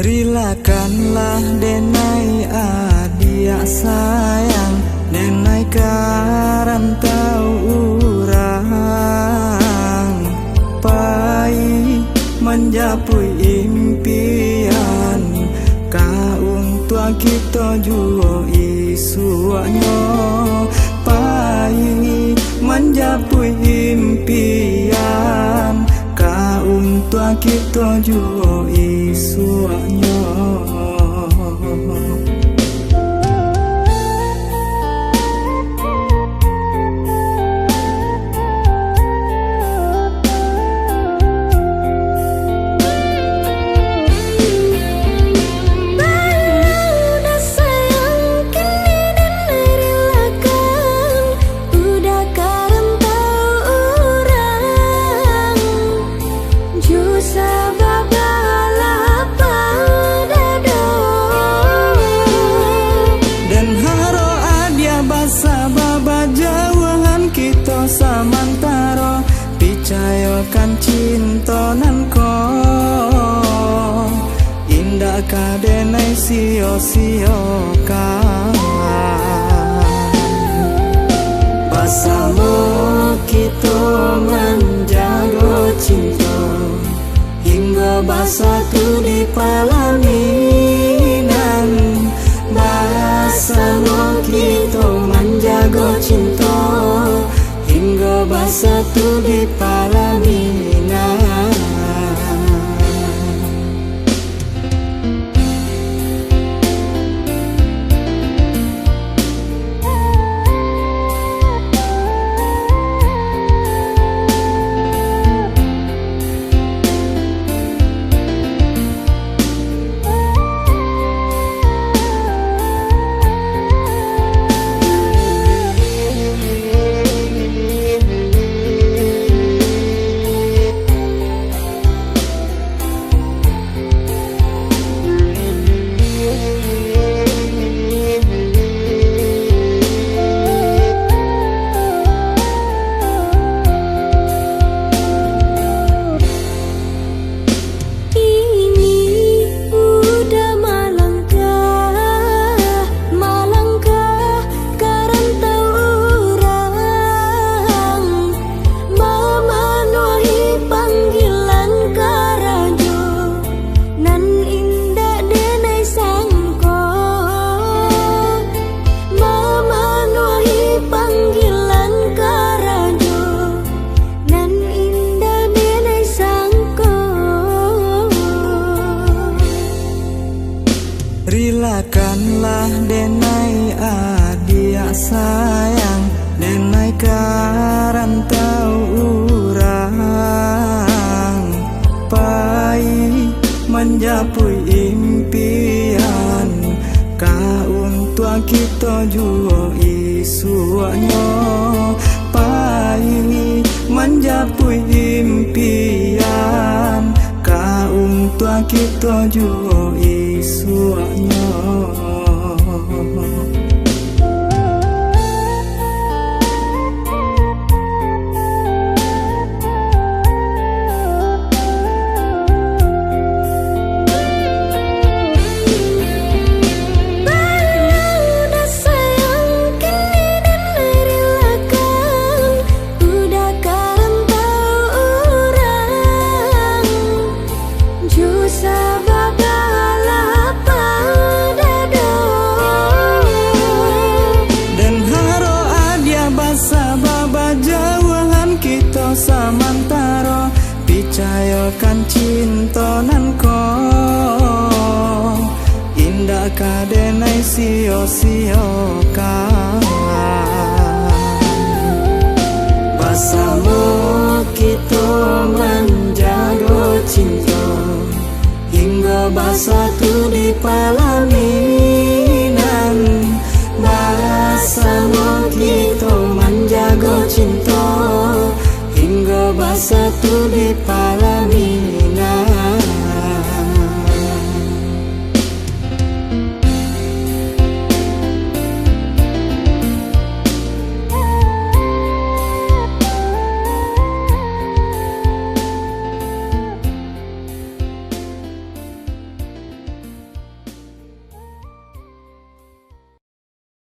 Rilakanlah denai adia sayang, denai karantau urang, pai menjapui impian, kaung tua kita juo isuanyo, pai menjapui impian, kaung tua kita juo isuanyo. Samantaro picayokan cinta nan ko indah kadenai sio-sio kan bersama kita menjaga cinta hingga bersatu di pelaminan, bersama kita menjaga cinta hingga bersatu di pelaminan. Rilakanlah denai adia sayang, denai karantau urang, pai menjapui impian, kaung tua kita juo isuanyo, pai menjapui impian, kaung tua kita juo isuanyo. Samantaro picayokan cinta nan ko indah kadenai sio-sio kan bersama kita menjaga cinta hingga bersatu di pelaminan, bersama kita menjaga cinta hingga bersatu di pelaminan.